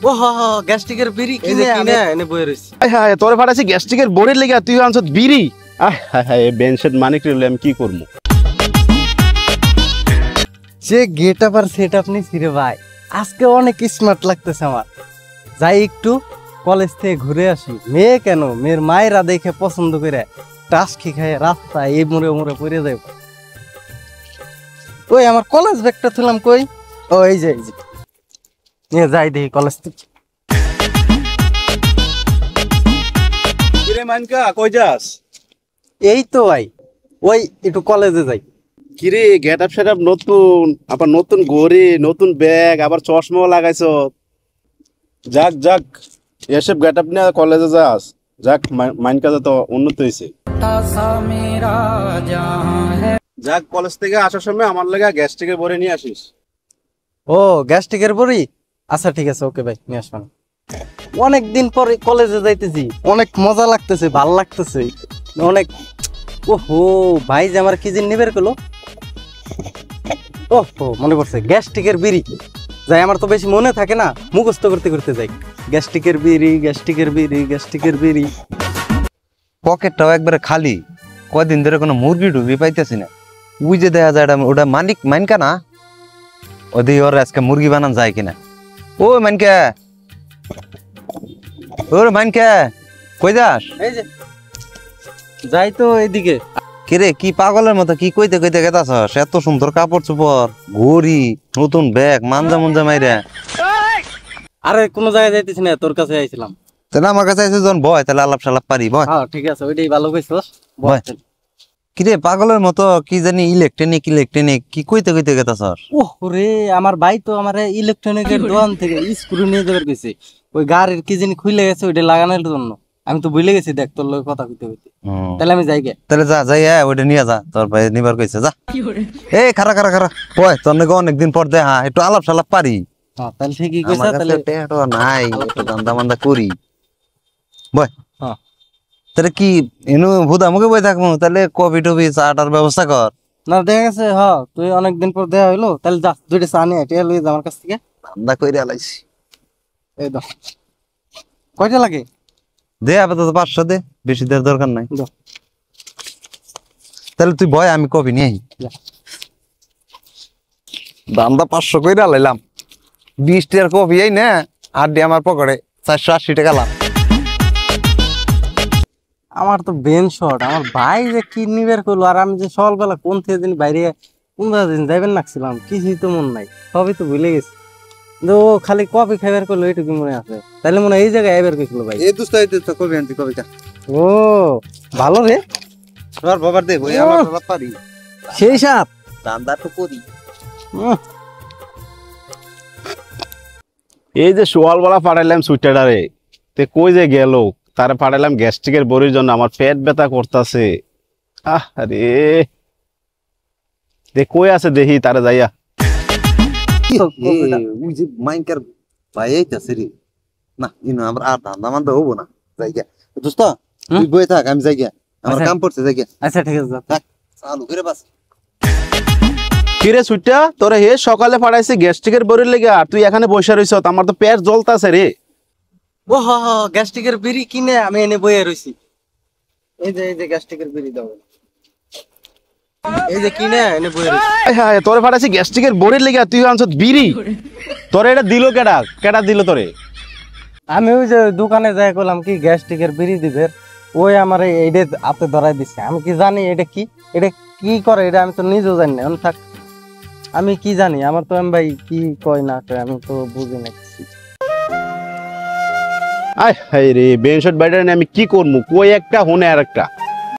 ও হ হ গ্যাস্ট্রিকের বিড়ি কিনে এনে বইয়ে রইছি। আয় হায় তোরে ফাটাইছি গ্যাস্ট্রিকের বড়ির লেগে তুই আনছত বিড়ি। আয় হায় হায় বেনশেট মানিক রে আমি কি করব? যে গেট আপ আর সেট আপ নিছি রে ভাই, আজকে অনেক স্মার্ট লাগতেছে আমার। যাই একটু কলেজ থেকে ঘুরে আসি। মেয়ে কেন, মেয়ের মায়েরা দেখে পছন্দ করে টাস খায় রাস্তায় এই মোড়ে মোড়ে পড়ে যায়। ওই আমার কলেজ ব্যাগটা তুললাম কই? ও এই যে নিয়ে যাই দেখি কলেজ থেকে। কিরে মানকা কই যাস? এই তো ভাই ওই একটু কলেজে যাই। কিরে গেটআপ সেটআপ নতুন, আবার নতুন ঘড়ি, নতুন ব্যাগ, আবার চশমাও লাগাইছো। যাক যাক এসব গেটআপ নিয়ে কলেজে যাস। যাক মাইনকা তো উন্নত হয়েছে। যাক কলেজ থেকে আসার সময় আমার লাগা গ্যাস্ট্রিকের বড়ি নিয়ে আসিস। ও গ্যাস্ট্রিকের বড়ি, আচ্ছা ঠিক আছে, ওকে ভাই নিয়ে আসবেন। অনেকদিন পরে কলেজে যাইতেছি, অনেক মজা লাগতেছে, ভাল লাগতেছে অনেক। ওহো ভাই যে আমার কি জিনিস নিবের করলো, ওহো মনে পড়ছে, গ্যাস্ট্রিকের বিড়ি। যাই আমার তো বেশি মনে থাকে না, মুখস্থ করতে করতে যাই গ্যাস্ট্রিকের বিড়ি, গ্যাস্ট্রিকের বিড়ি, গ্যাস্ট্রিকের বিড়ি। পকেটটাও একবারে খালি, কয়দিন ধরে কোনো মুরগি টুরগি পাইতেছি না। ওই যে দেখা যায় ওটা মালিক মাইনকা না, ওদের ওর আজকে মুরগি বানান যায় কিনা। ও মাইনকা, ওর মাইনকা কই যাস? এই যে যাই তো এইদিকে। কিরে কি পাগলের মতো কি কইতে কইতে গেতাছস? এত সুন্দর কাপড় চোপড়, ঘড়ি, নতুন ব্যাগ, মানজা মুঞ্জা মাইরা। আরে কোনো জায়গায় যাইতেছি না, তোর কাছে আইছিলাম। তাহলে আমার কাছে আইসে যখন বয়, তাহলে আলাপ সালাপ পারি বয়। হ্যাঁ ঠিক আছে, ওইটাই ভালো কইছস। বয়। কিরে পাগলের মতো কি জানি ইলেকট্রনিক কি কইতে কইতে গেতাছস? ওরে আমার ভাই তো আমার ইলেকট্রনিকের দোকান থেকে স্ক্রু নিয়ে যাবার গেছে, ওই গাড়ির কি জানি খুলে গেছে, ওইটা লাগানোর জন্য। আমি তো ভুলে গেছি, দেখ তোর লগে কথা কইতে কইতে। তাহলে আমি যাই গে। তাহলে যাই ওইটা নিয়ে যা, তোর ভাই নিবার কইছে যা। এই খারা বয়, তোর নাকি অনেকদিন পর দেখা, একটু আলাপ সালাপ পারি। হ্যাঁ তাহলে ঠিকই কইছা। তাহলে পেটও নাই, একটু দান্দা মান্দা করি বয়। হ্যাঁ তাহলে কি এনু ভুদা মুখে বই থাকবো? তাহলে কফি টফি চাটার ব্যবস্থা কর না। দেখা গেছে তুই অনেকদিন পর দেখা হইলো, তাহলে যা দুইটা চা নিয়ে এটা লই যা আমার কাছ থেকে। ধান্দা কইরা আলাইছি। এই দাও, কয়টা লাগে? দে আপাতত 500 দে, বেশি দেওয়ার দরকার নাই। তাহলে তুই বয়, আমি কফি নিয়ে আই। দান্দা 500 কইরা লাইলাম, 20 টাকার কফি এই না, আর দি আমার পকেটে 480 টাকা লাভ। আমার তো বেন শর্ট, আমার ভাই যে কি নিবের করলো, আর আমি যে সকালবেলা কোন থেকে দিন বাইরে কোন দিন যাইবেন নাকছিলাম, কিছুই তো মন নাই, সবই তো ভুলে গেছি। ও খালি কফি খাইবার করলো, এইটুকু মনে আছে। তাহলে মনে হয় এই জায়গায় আইবার কইছিল ভাই। এই দুস্তা এই তো কফি আনতি, কফিটা ও ভালো রে, তোর বাবার দে ওই আমার বাবা পারি সেই সাপ দান্দা তো করি। এই যে সোয়ালবেলা পাঠাইলাম সুইটারে, তে কই যে গেল? তারে পাঠাইলাম গ্যাস্ট্রিকের বড়ির জন্য, আমার পেট ব্যথা করতেছে। আরে দে কই আছে দেখি, তারে যাইয়া। ওই যে মাইনকার ভাই আইতাছে রে না, ইনো আমরা আর ধান্দা মান্দা হবো না। যাইগা দোস্ত তুই বই থাক, আমি যাইগা, আমার কাম পড়ছে যাইগা। আচ্ছা ঠিক আছে, থাক চালু করে বাস। কিরে সুইটা, তোরে হে সকালে পাঠাইছি গ্যাস্ট্রিকের বড়ির লেগে, আর তুই এখানে বসে রইছ? আমার তো পেট জ্বলতাছে রে। ও হ হ গ্যাস্ট্রিকের বিড়ি কিনে আমি এনে বইয়ে রইছি। এই যে গ্যাস্ট্রিকের বিড়ি দাও, এই যে কিনে এনে বইয়ে রইছি। হ্যাঁ তোরে পাঠাইছি গ্যাস্ট্রিকের বড়ির লেগে, তুই আনছত বিড়ি। তোরে এটা দিল কেডা দিল তোরে? আমি ওই যে দোকানে যাই করলাম কি গ্যাস্ট্রিকের বিড়ি দিবে, ওই আমার এইটা হাতে ধরাই দিছে। আমি কি জানি এটা কি করে, এটা আমি তো নিজেও জানি না। থাক আমি কি জানি, আমার তো আমি ভাই কি কয় না কয় আমি তো বুঝি না। আয় হায় রে বেনশট বাইডার আমি কি করবো? কই একটা হুনে আর একটা।